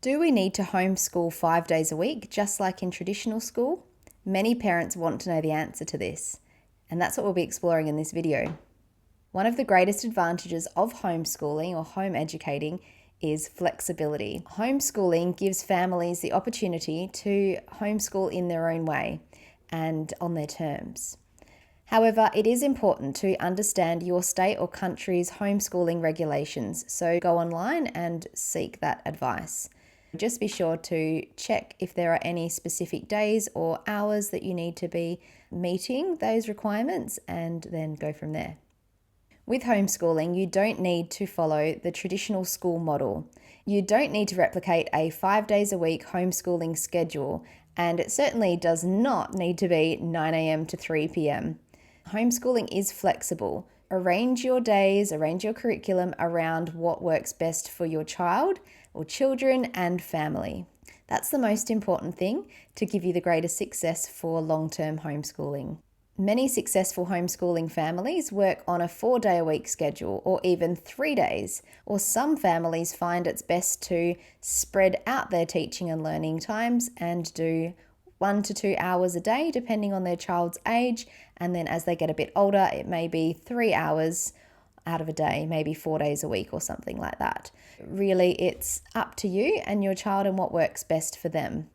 Do we need to homeschool 5 days a week, just like in traditional school? Many parents want to know the answer to this, and that's what we'll be exploring in this video. One of the greatest advantages of homeschooling or home educating is flexibility. Homeschooling gives families the opportunity to homeschool in their own way and on their terms. However, it is important to understand your state or country's homeschooling regulations, so go online and seek that advice. Just be sure to check if there are any specific days or hours that you need to be meeting those requirements and then go from there. With homeschooling, you don't need to follow the traditional school model. You don't need to replicate a 5 days a week homeschooling schedule, and it certainly does not need to be 9 a.m. to 3 p.m. Homeschooling is flexible. Arrange your days, arrange your curriculum around what works best for your child or children and family. That's the most important thing to give you the greatest success for long-term homeschooling. Many successful homeschooling families work on a 4-day-a-week schedule or even 3 days, or some families find it's best to spread out their teaching and learning times and do 1 to 2 hours a day, depending on their child's age. And then as they get a bit older, it may be 3 hours out of a day, maybe 4 days a week or something like that. Really, it's up to you and your child and what works best for them.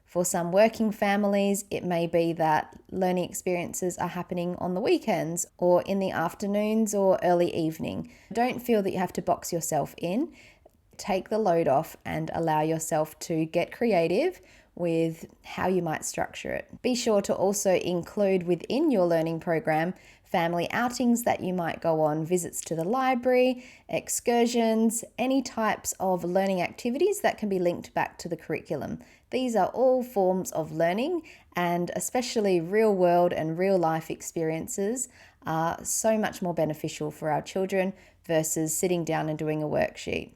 For some working families, it may be that learning experiences are happening on the weekends or in the afternoons or early evening. Don't feel that you have to box yourself in. Take the load off and allow yourself to get creative with how you might structure it. Be sure to also include within your learning program family outings that you might go on, visits to the library, excursions, any types of learning activities that can be linked back to the curriculum. These are all forms of learning, and especially real world and real life experiences are so much more beneficial for our children versus sitting down and doing a worksheet.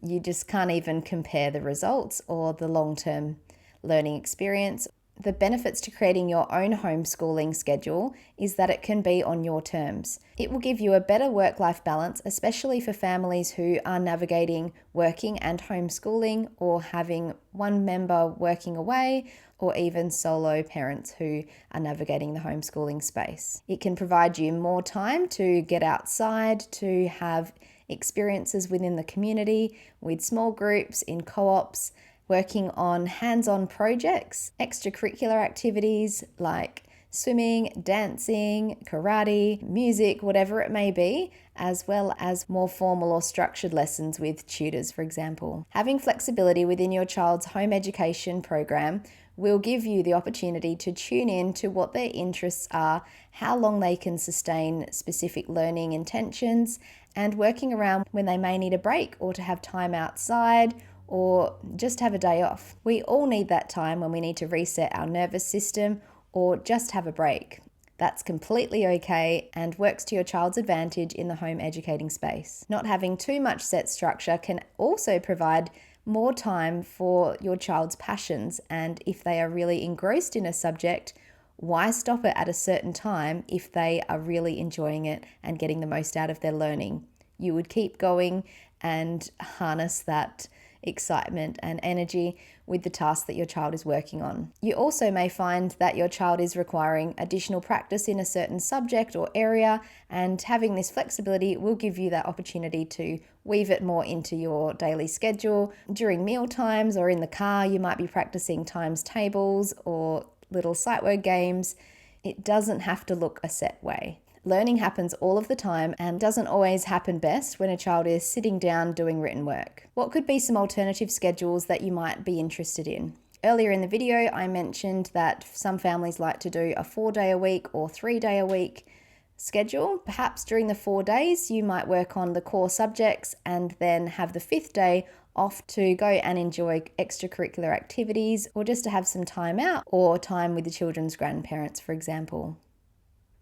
You just can't even compare the results or the long-term learning experience. The benefits to creating your own homeschooling schedule is that it can be on your terms. It will give you a better work-life balance, especially for families who are navigating working and homeschooling, or having one member working away, or even solo parents who are navigating the homeschooling space. It can provide you more time to get outside, to have experiences within the community, with small groups, in co-ops, working on hands-on projects, extracurricular activities like swimming, dancing, karate, music, whatever it may be, as well as more formal or structured lessons with tutors, for example. Having flexibility within your child's home education program will give you the opportunity to tune in to what their interests are, how long they can sustain specific learning intentions, and working around when they may need a break or to have time outside or just have a day off. We all need that time when we need to reset our nervous system or just have a break. That's completely okay and works to your child's advantage in the home educating space. Not having too much set structure can also provide more time for your child's passions, and if they are really engrossed in a subject, why stop it at a certain time if they are really enjoying it and getting the most out of their learning? You would keep going and harness that excitement and energy with the task that your child is working on. You also may find that your child is requiring additional practice in a certain subject or area, and having this flexibility will give you that opportunity to weave it more into your daily schedule. During meal times or in the car, you might be practicing times tables or little sight word games. It doesn't have to look a set way. Learning happens all of the time and doesn't always happen best when a child is sitting down doing written work. What could be some alternative schedules that you might be interested in? Earlier in the video, I mentioned that some families like to do a 4-day-a-week or 3-day-a-week schedule. Perhaps during the 4 days, you might work on the core subjects and then have the 5th day off to go and enjoy extracurricular activities, or just to have some time out or time with the children's grandparents, for example.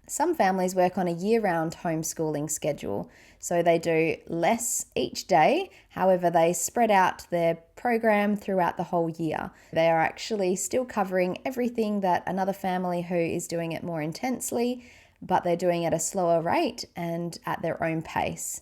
Some families work on a year-round homeschooling schedule, so they do less each day. However, they spread out their program throughout the whole year. They are actually still covering everything that another family who is doing it more intensely, but they're doing it at a slower rate and at their own pace.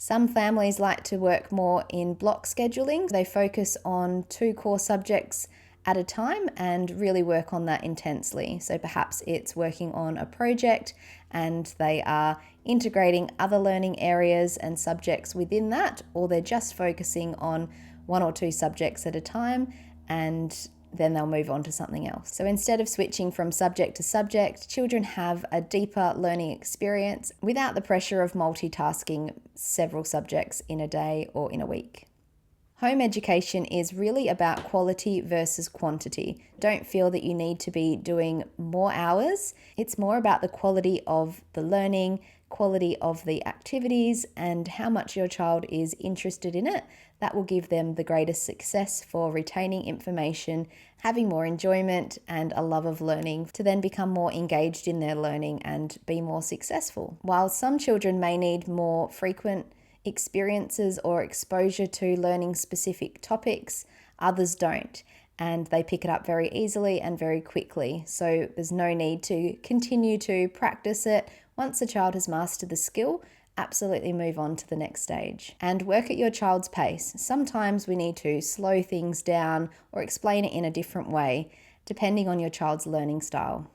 Some families like to work more in block scheduling. They focus on 2 core subjects at a time and really work on that intensely. So perhaps it's working on a project and they are integrating other learning areas and subjects within that, or they're just focusing on 1 or 2 subjects at a time and then they'll move on to something else. So instead of switching from subject to subject, children have a deeper learning experience without the pressure of multitasking several subjects in a day or in a week. Home education is really about quality versus quantity. Don't feel that you need to be doing more hours. It's more about the quality of the learning, quality of the activities, and how much your child is interested in it. That will give them the greatest success for retaining information, having more enjoyment and a love of learning to then become more engaged in their learning and be more successful. While some children may need more frequent experiences or exposure to learning specific topics, others don't, and they pick it up very easily and very quickly. So there's no need to continue to practice it. Once a child has mastered the skill, absolutely move on to the next stage and work at your child's pace. Sometimes we need to slow things down or explain it in a different way, depending on your child's learning style.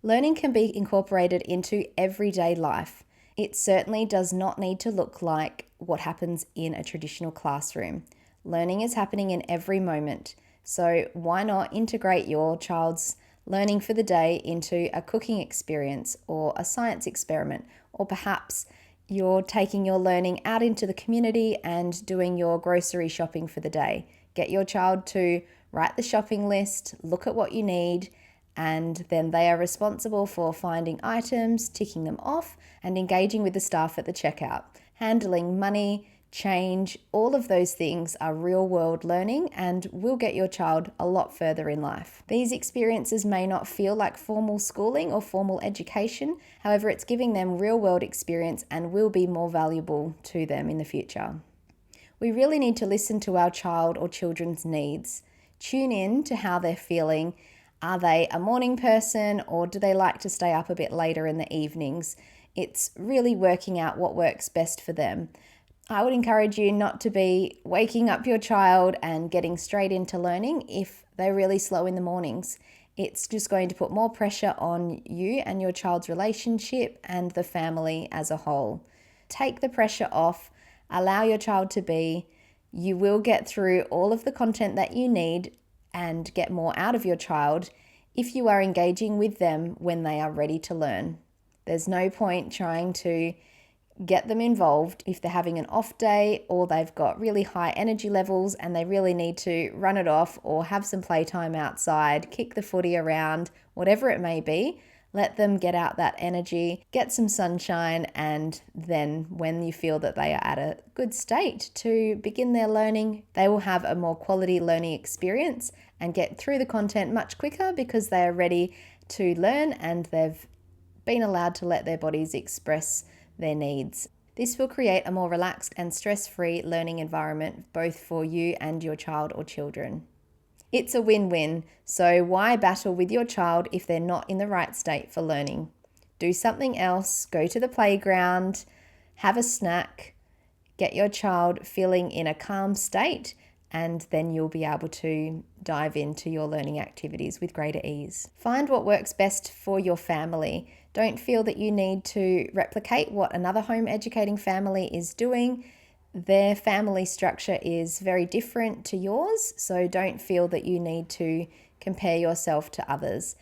Learning can be incorporated into everyday life. It certainly does not need to look like what happens in a traditional classroom. Learning is happening in every moment. So why not integrate your child's learning for the day into a cooking experience or a science experiment, or perhaps you're taking your learning out into the community and doing your grocery shopping for the day. Get your child to write the shopping list, look at what you need, and then they are responsible for finding items, ticking them off, and engaging with the staff at the checkout. Handling money, change, all of those things are real world learning and will get your child a lot further in life. These experiences may not feel like formal schooling or formal education, however, it's giving them real world experience and will be more valuable to them in the future. We really need to listen to our child or children's needs. Tune in to how they're feeling. Are they a morning person or do they like to stay up a bit later in the evenings? It's really working out what works best for them. I would encourage you not to be waking up your child and getting straight into learning if they're really slow in the mornings. It's just going to put more pressure on you and your child's relationship and the family as a whole. Take the pressure off, allow your child to be. You will get through all of the content that you need and get more out of your child if you are engaging with them when they are ready to learn. There's no point trying to get them involved if they're having an off day or they've got really high energy levels and they really need to run it off or have some playtime outside, kick the footy around, whatever it may be. Let them get out that energy, get some sunshine, and then when you feel that they are at a good state to begin their learning, they will have a more quality learning experience and get through the content much quicker because they are ready to learn and they've been allowed to let their bodies express their needs. This will create a more relaxed and stress-free learning environment both for you and your child or children. It's a win-win, so why battle with your child if they're not in the right state for learning? Do something else, go to the playground, have a snack, get your child feeling in a calm state, and then you'll be able to dive into your learning activities with greater ease. Find what works best for your family. Don't feel that you need to replicate what another home educating family is doing. Their family structure is very different to yours, so don't feel that you need to compare yourself to others.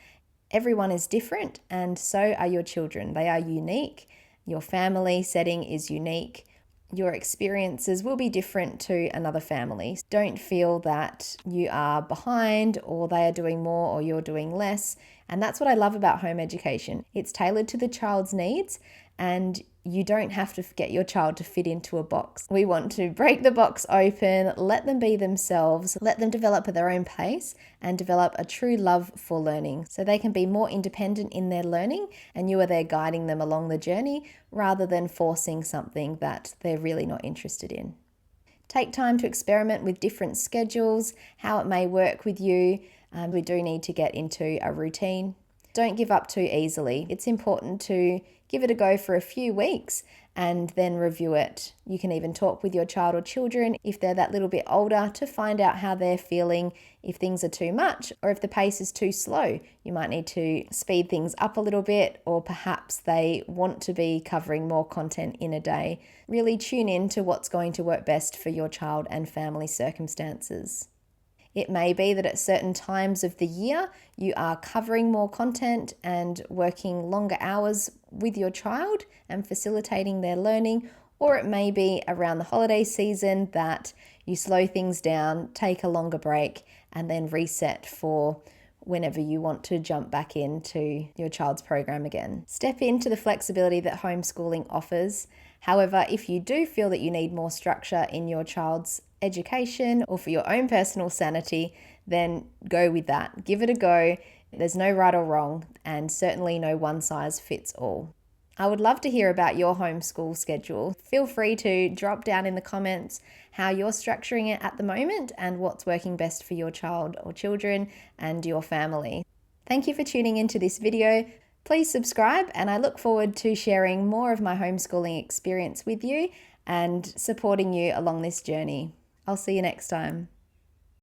Everyone is different, and so are your children. They are unique. Your family setting is unique. Your experiences will be different to another family. Don't feel that you are behind or they are doing more or you're doing less. And that's what I love about home education. It's tailored to the child's needs and you don't have to get your child to fit into a box. We want to break the box open, let them be themselves, let them develop at their own pace and develop a true love for learning so they can be more independent in their learning and you are there guiding them along the journey rather than forcing something that they're really not interested in. Take time to experiment with different schedules, how it may work with you. We do need to get into a routine. Don't give up too easily. It's important to give it a go for a few weeks and then review it. You can even talk with your child or children if they're that little bit older to find out how they're feeling, if things are too much or if the pace is too slow. You might need to speed things up a little bit, or perhaps they want to be covering more content in a day. Really tune in to what's going to work best for your child and family circumstances. It may be that at certain times of the year you are covering more content and working longer hours with your child and facilitating their learning, or it may be around the holiday season that you slow things down, take a longer break, and then reset for whenever you want to jump back into your child's program again. Step into the flexibility that homeschooling offers. However, if you do feel that you need more structure in your child's education or for your own personal sanity, then go with that. Give it a go. There's no right or wrong, and certainly no one size fits all. I would love to hear about your homeschool schedule. Feel free to drop down in the comments how you're structuring it at the moment and what's working best for your child or children and your family. Thank you for tuning into this video. Please subscribe, and I look forward to sharing more of my homeschooling experience with you and supporting you along this journey. I'll see you next time.